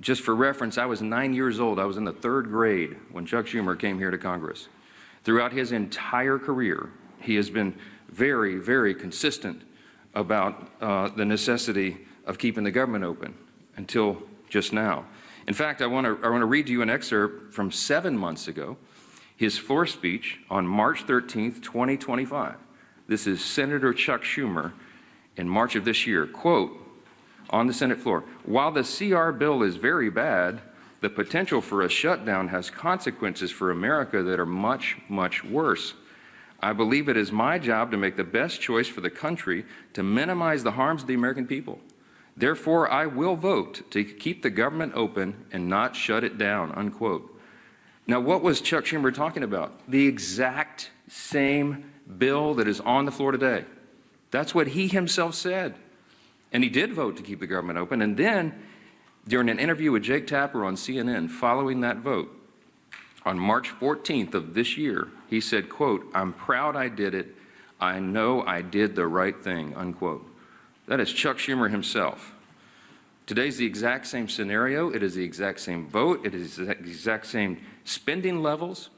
Just for reference, I was 9 years old. I was in the 3rd grade when Chuck Schumer came here to Congress. Throughout his entire career, he has been very, very consistent about the necessity of keeping the government open until just now. In fact, I want to read to you an excerpt from 7 months ago, his floor speech on March 13th, 2025. This is Senator Chuck Schumer in March of this year. Quote, on the Senate floor, while the CR bill is very bad, the potential for a shutdown has consequences for America that are much, much worse. I believe it is my job to make the best choice for the country to minimize the harms of the American people. Therefore, I will vote to keep the government open and not shut it down, unquote. Now, what was Chuck Schumer talking about? The exact same bill that is on the floor today. That's what he himself said. And he did vote to keep the government open. And then, during an interview with Jake Tapper on CNN following that vote, on March 14th of this year, he said, quote, I'm proud I did it. I know I did the right thing, unquote. That is Chuck Schumer himself. Today's the exact same scenario. It is the exact same vote. It is the exact same spending levels.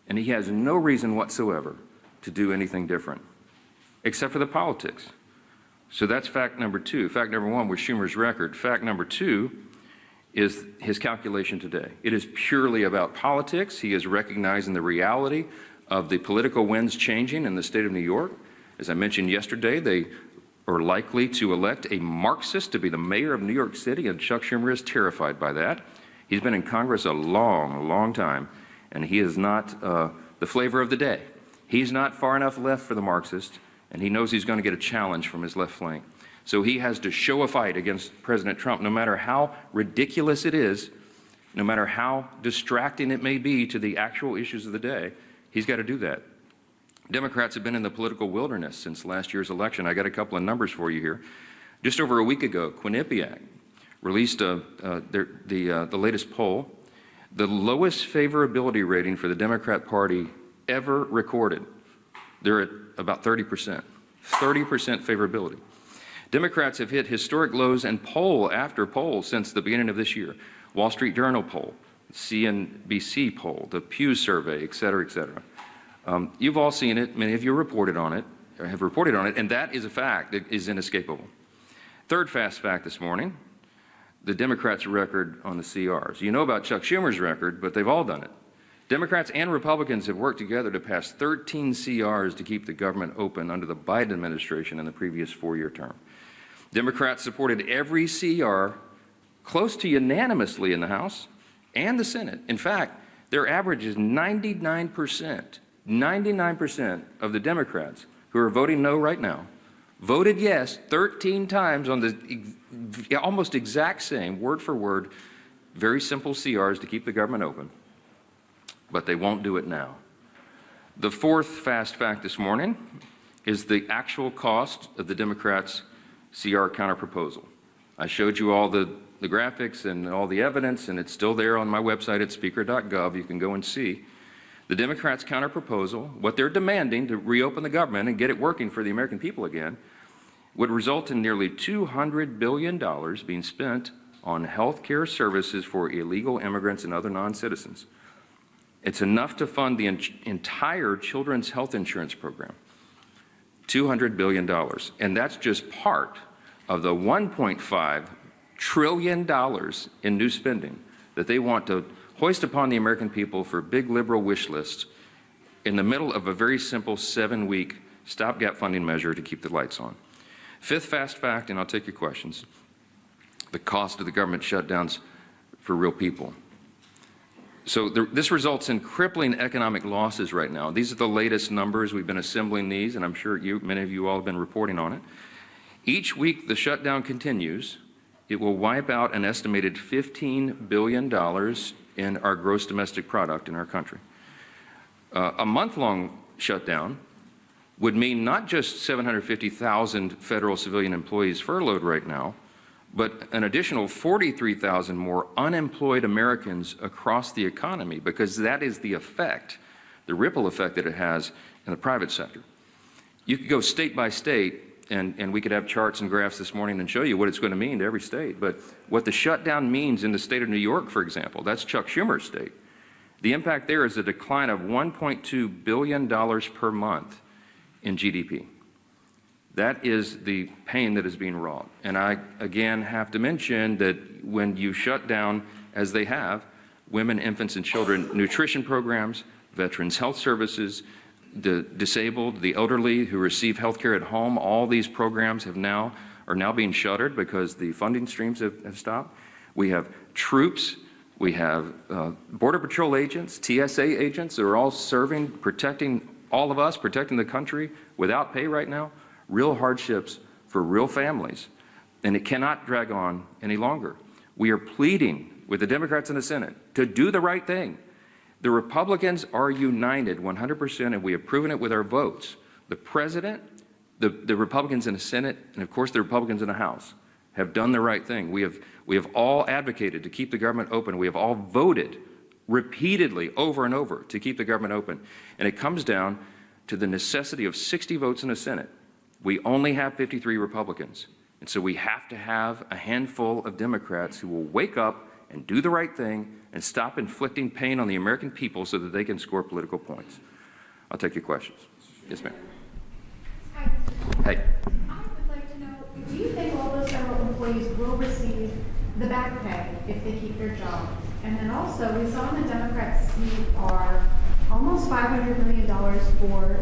And he has no reason whatsoever to do anything different, except for the politics. So that's fact number 2. Fact number 1 was Schumer's record. Fact number 2 is his calculation today. It is purely about politics. He is recognizing the reality of the political winds changing in the state of New York. As I mentioned yesterday, they are likely to elect a Marxist to be the mayor of New York City, and Chuck Schumer is terrified by that. He's been in Congress a long, long time, and he is not the flavor of the day. He's not far enough left for the Marxist, and he knows he's going to get a challenge from his left flank. So he has to show a fight against President Trump, no matter how ridiculous it is, no matter how distracting it may be to the actual issues of the day. He's got to do that. Democrats have been in the political wilderness since last year's election. I got a couple of numbers for you here. Just over a week ago, Quinnipiac released the latest poll, the lowest favorability rating for the Democrat Party ever recorded. They're at about 30%. 30% favorability. Democrats have hit historic lows in poll after poll since the beginning of this year. Wall Street Journal poll, CNBC poll, the Pew survey, et cetera, et cetera. You've all seen it. Many of you reported on it, or have reported on it, and that is a fact that is inescapable. Third fast fact this morning, the Democrats' record on the CRs. You know about Chuck Schumer's record, but they've all done it. Democrats and Republicans have worked together to pass 13 CRs to keep the government open under the Biden administration in the previous 4-year term. Democrats supported every CR close to unanimously in the House and the Senate. In fact, their average is 99%. 99% of the Democrats who are voting no right now voted yes 13 times on the almost exact same, word for word, very simple CRs to keep the government open. But they won't do it now. The fourth fast fact this morning is the actual cost of the Democrats' CR counterproposal. I showed you all the graphics and all the evidence, and it's still there on my website at speaker.gov. You can go and see. The Democrats' counterproposal, what they're demanding to reopen the government and get it working for the American people again, would result in nearly $200 billion being spent on health care services for illegal immigrants and other non-citizens. It's enough to fund the entire children's health insurance program, $200 billion. And that's just part of the $1.5 trillion in new spending that they want to hoist upon the American people for big liberal wish lists in the middle of a very simple 7-week stopgap funding measure to keep the lights on. Fifth fast fact, and I'll take your questions, the cost of the government shutdowns for real people. So this results in crippling economic losses right now. These are the latest numbers. We've been assembling these, and I'm sure many of you all have been reporting on it. Each week the shutdown continues, it will wipe out an estimated $15 billion in our gross domestic product in our country. A month-long shutdown would mean not just 750,000 federal civilian employees furloughed right now, but an additional 43,000 more unemployed Americans across the economy, because that is the effect, the ripple effect that it has in the private sector. You could go state by state And we could have charts and graphs this morning and show you what it's going to mean to every state. But what the shutdown means in the state of New York, for example, that's Chuck Schumer's state. The impact there is a decline of $1.2 billion per month in GDP. That is the pain that is being wrought. And I, again, have to mention that when you shut down, as they have, women, infants, and children nutrition programs, veterans health services, the disabled, the elderly who receive health care at home, all these programs are now being shuttered because the funding streams have stopped. We have troops, we have Border Patrol agents, TSA agents that are all serving, protecting all of us, protecting the country without pay right now. Real hardships for real families, and it cannot drag on any longer. We are pleading with the Democrats in the Senate to do the right thing. The Republicans are united 100%, and we have proven it with our votes. The President, the Republicans in the Senate, and of course the Republicans in the House have done the right thing. We have all advocated to keep the government open. We have all voted repeatedly over and over to keep the government open. And it comes down to the necessity of 60 votes in the Senate. We only have 53 Republicans. And so we have to have a handful of Democrats who will wake up and do the right thing and stop inflicting pain on the American people so that they can score political points. I'll take your questions. Yes, ma'am. Hi, Mr. Hey. I would like to know, do you think all those federal employees will receive the back pay if they keep their job? And then also, we saw in the Democrats' CR almost $500 million for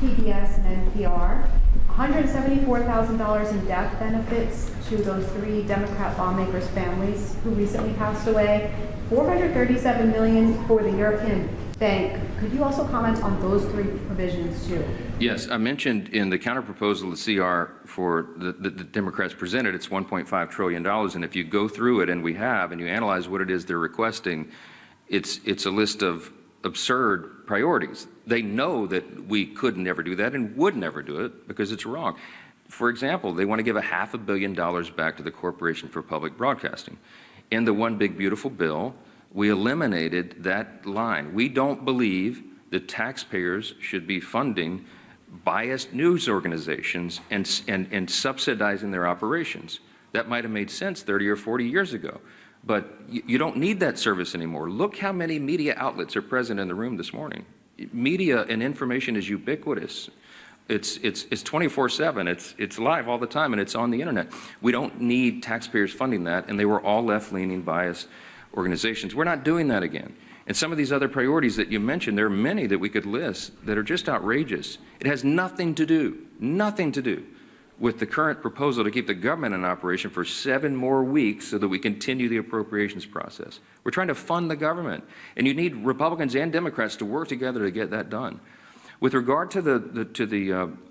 PBS and NPR, $174,000 in death benefits to those 3 Democrat lawmakers' families who recently passed away, $437 million for the European Bank. Could you also comment on those 3 provisions too? Yes, I mentioned in the counterproposal, the CR for the Democrats presented, it's $1.5 trillion. And if you go through it, and we have, and you analyze what it is they're requesting, it's a list of absurd priorities. They know that we could never do that and would never do it because it's wrong. For example, they want to give $500 million back to the Corporation for Public Broadcasting. In the One Big Beautiful Bill, we eliminated that line. We don't believe that taxpayers should be funding biased news organizations and subsidizing their operations. That might have made sense 30 or 40 years ago. But you don't need that service anymore. Look how many media outlets are present in the room this morning. Media and information is ubiquitous. It's 24/7. It's live all the time, and it's on the internet. We don't need taxpayers funding that, and they were all left-leaning, biased organizations. We're not doing that again. And some of these other priorities that you mentioned, there are many that we could list that are just outrageous. It has nothing to do with the current proposal to keep the government in operation for 7 more weeks so that we continue the appropriations process. We're trying to fund the government, and you need Republicans and Democrats to work together to get that done. With regard to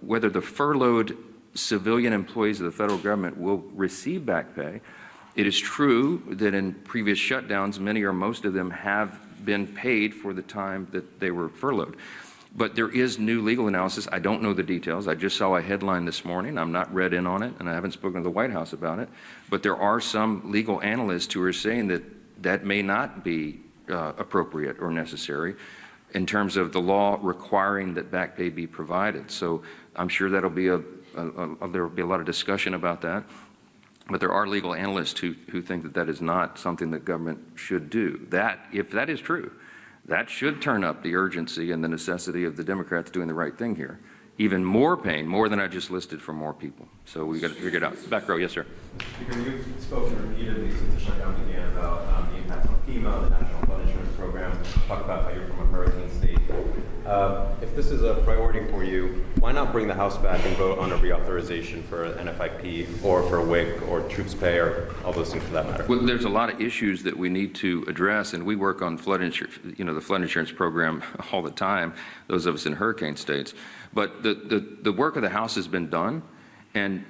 whether the furloughed civilian employees of the federal government will receive back pay, it is true that in previous shutdowns, many or most of them have been paid for the time that they were furloughed. But there is new legal analysis. I don't know the details. I just saw a headline this morning. I'm not read in on it, and I haven't spoken to the White House about it. But there are some legal analysts who are saying that that may not be appropriate or necessary in terms of the law requiring that back pay be provided. So I'm sure that'll be there will be a lot of discussion about that. But there are legal analysts who think that that is not something that government should do. That, if that is true, that should turn up the urgency and the necessity of the Democrats doing the right thing here. Even more pain, more than I just listed, for more people. So we got to figure it out. Back row, yes, sir. Speaker, you've spoken repeatedly since the shutdown began about the impacts on FEMA, the National Flood Insurance Program. Talk about how you're from a hurricane state. If this is a priority for you, why not bring the House back and vote on a reauthorization for NFIP or for WIC or troops pay or all those things for that matter? Well, there's a lot of issues that we need to address, and we work on flood insurance, the flood insurance program all the time, those of us in hurricane states. But the work of the House has been done, and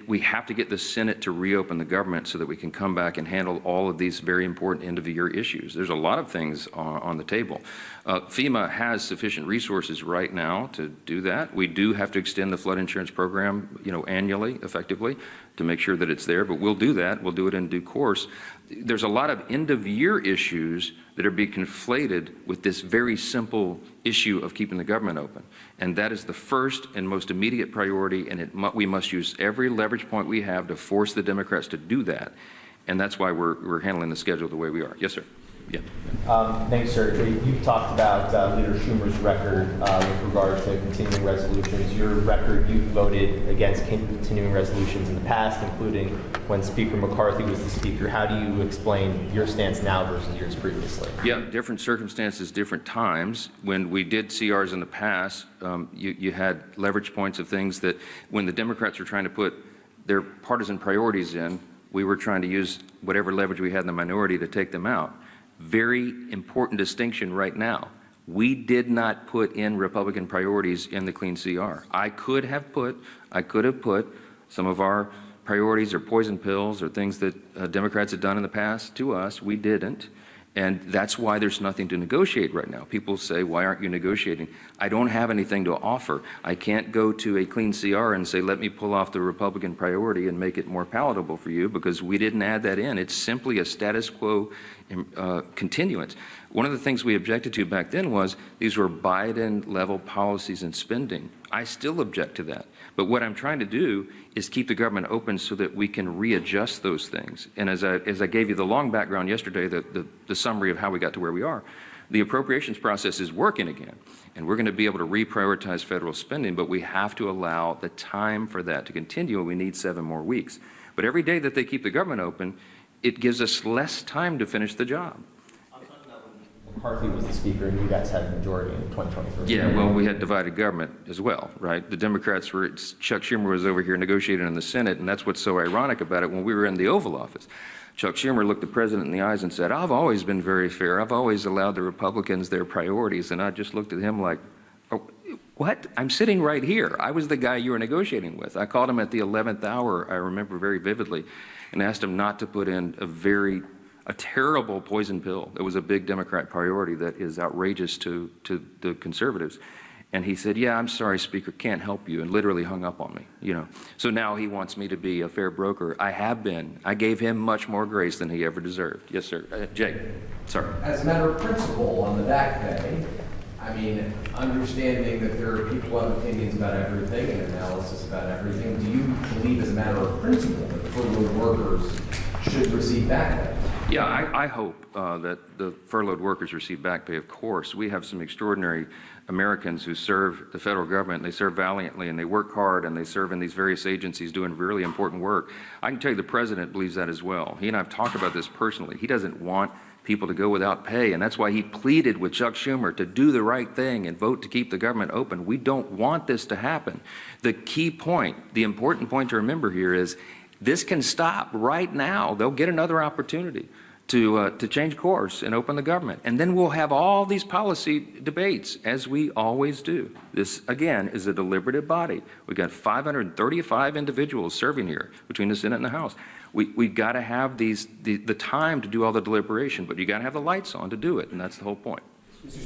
we have to get the Senate to reopen the government so that we can come back and handle all of these very important end-of-the-year issues. There's a lot of things on the table. FEMA has sufficient resources right now to do that. We do have to extend the flood insurance program, annually, effectively, to make sure that it's there, but we'll do that. We'll do it in due course. There's a lot of end-of-year issues that are being conflated with this very simple issue of keeping the government open. And that is the first and most immediate priority, and we must use every leverage point we have to force the Democrats to do that. And that's why we're handling the schedule the way we are. Yes, sir. Yeah. Thanks, sir. You've talked about Leader Schumer's record with regard to continuing resolutions. Your record, you voted against continuing resolutions in the past, including when Speaker McCarthy was the Speaker. How do you explain your stance now versus yours previously? Yeah, different circumstances, different times. When we did CRs in the past, you had leverage points of things that when the Democrats were trying to put their partisan priorities in, we were trying to use whatever leverage we had in the minority to take them out. Very important distinction right now. We did not put in Republican priorities in the clean CR. I could have put some of our priorities or poison pills or things that Democrats had done in the past to us. We didn't. And that's why there's nothing to negotiate right now. People say, why aren't you negotiating? I don't have anything to offer. I can't go to a clean CR and say, let me pull off the Republican priority and make it more palatable for you, because we didn't add that in. It's simply a status quo continuance. One of the things we objected to back then was these were Biden-level policies and spending. I still object to that. But what I'm trying to do is keep the government open so that we can readjust those things. And as I gave you the long background yesterday, the summary of how we got to where we are, the appropriations process is working again. And we're going to be able to reprioritize federal spending, but we have to allow the time for that to continue, and we need 7 more weeks. But every day that they keep the government open, it gives us less time to finish the job. I'm talking about when McCarthy was the Speaker and you guys had a majority in 2023. Yeah, well, we had divided government as well, right? The Democrats were, Chuck Schumer was over here negotiating in the Senate, and that's what's so ironic about it. When we were in the Oval Office, Chuck Schumer looked the president in the eyes and said, I've always been very fair. I've always allowed the Republicans their priorities. And I just looked at him like, oh, what? I'm sitting right here. I was the guy you were negotiating with. I called him at the 11th hour, I remember very vividly, and asked him not to put in a terrible poison pill that was a big Democrat priority that is outrageous to the conservatives. And he said, yeah, I'm sorry, Speaker, can't help you, and literally hung up on me, So now he wants me to be a fair broker. I have been. I gave him much more grace than he ever deserved. Yes, sir. Jake, sorry. As a matter of principle, on the back pay, I mean, understanding that there are people who have opinions about everything and analysis about everything, do you believe as a matter of principle that furloughed workers should receive back pay? Yeah, I hope that the furloughed workers receive back pay, of course. We have some extraordinary Americans who serve the federal government. They serve valiantly, and they work hard, and they serve in these various agencies doing really important work. I can tell you the president believes that as well. He and I have talked about this personally. He doesn't want people to go without pay, and that's why he pleaded with Chuck Schumer to do the right thing and vote to keep the government open. We don't want this to happen. The key point, the important point to remember here is this can stop right now. They'll get another opportunity to change course and open the government. And then we'll have all these policy debates, as we always do. This, again, is a deliberative body. We've got 535 individuals serving here between the Senate and the House. We've got to have the time to do all the deliberation, but you got to have the lights on to do it, and that's the whole point.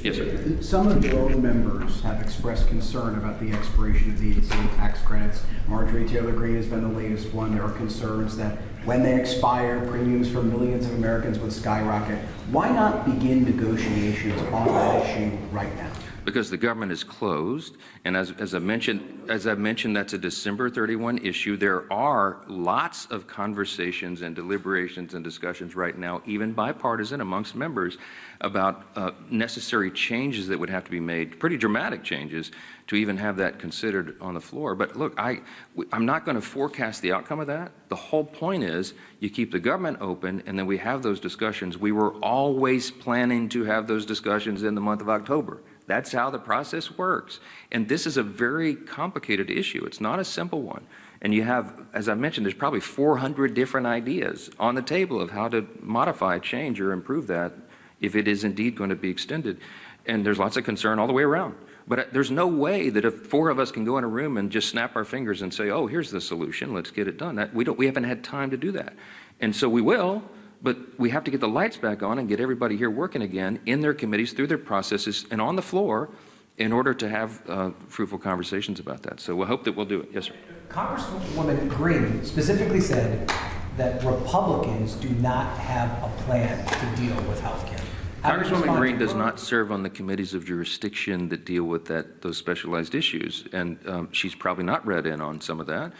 Yes, sir. Some of your own members have expressed concern about the expiration of the EDC tax credits. Marjorie Taylor Greene has been the latest one. There are concerns that when they expire, premiums for millions of Americans would skyrocket. Why not begin negotiations on that issue right now? Because the government is closed, and as I mentioned, that's a December 31 issue. There are lots of conversations and deliberations and discussions right now, even bipartisan amongst members, about necessary changes that would have to be made, pretty dramatic changes, to even have that considered on the floor. But look, I'm not going to forecast the outcome of that. The whole point is you keep the government open, and then we have those discussions. We were always planning to have those discussions in the month of October. That's how the process works. And this is a very complicated issue. It's not a simple one. And you have, as I mentioned, there's probably 400 different ideas on the table of how to modify, change, or improve that if it is indeed going to be extended. And there's lots of concern all the way around. But there's no way that if 4 of us can go in a room and just snap our fingers and say, oh, here's the solution, let's get it done. We haven't had time to do that. And so we will, but we have to get the lights back on and get everybody here working again in their committees, through their processes, and on the floor in order to have fruitful conversations about that. So we hope that we'll do it. Yes, sir. Congresswoman Green specifically said that Republicans do not have a plan to deal with health care. Congresswoman Green does not serve on the committees of jurisdiction that deal with those specialized issues, and she's probably not read in on some of that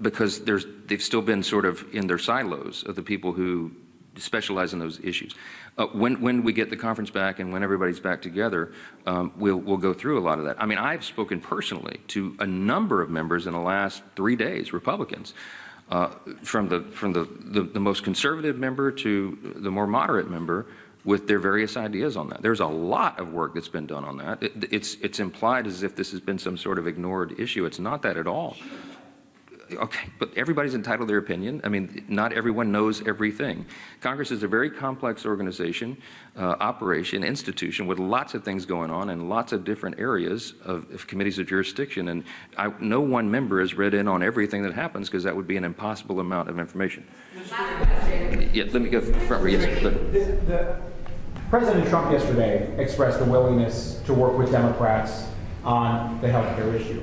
because they've still been sort of in their silos of the people who specialize in those issues. When we get the conference back and when everybody's back together, we'll go through a lot of that. I mean, I've spoken personally to a number of members in the last 3 days, Republicans, from the most conservative member to the more moderate member, with their various ideas on that. There's a lot of work that's been done on that. It's implied as if this has been some sort of ignored issue. It's not that at all. Okay, but everybody's entitled to their opinion. I mean, not everyone knows everything. Congress is a very complex organization, operation, institution with lots of things going on in lots of different areas of committees of jurisdiction. And no one member has read in on everything that happens because that would be an impossible amount of information. Yeah, let me go front row. Yes, President Trump yesterday expressed a willingness to work with Democrats on the health care issue.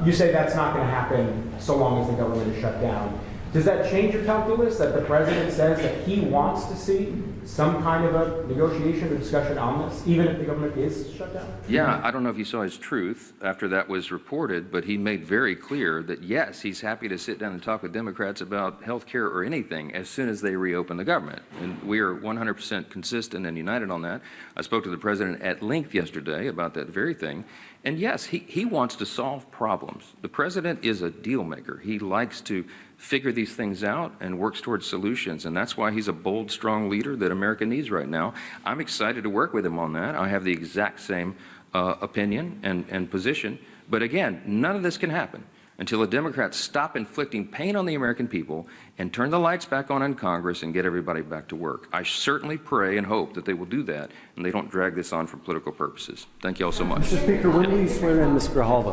You say that's not going to happen so long as the government is shut down. Does that change your calculus that the president says that he wants to see some kind of a negotiation or discussion on this, even if the government is shut down? Yeah, I don't know if you saw his truth after that was reported, but he made very clear that, yes, he's happy to sit down and talk with Democrats about health care or anything as soon as they reopen the government. And we are 100% consistent and united on that. I spoke to the president at length yesterday about that very thing. And yes, he wants to solve problems. The president is a deal maker. He likes to figure these things out and works towards solutions. And that's why he's a bold, strong leader that America needs right now. I'm excited to work with him on that. I have the exact same opinion and position. But again, none of this can happen until the Democrats stop inflicting pain on the American people and turn the lights back on in Congress and get everybody back to work. I certainly pray and hope that they will do that and they don't drag this on for political purposes. Thank you all so much. Mr. Speaker, when will you swear in Ms. Grijalva?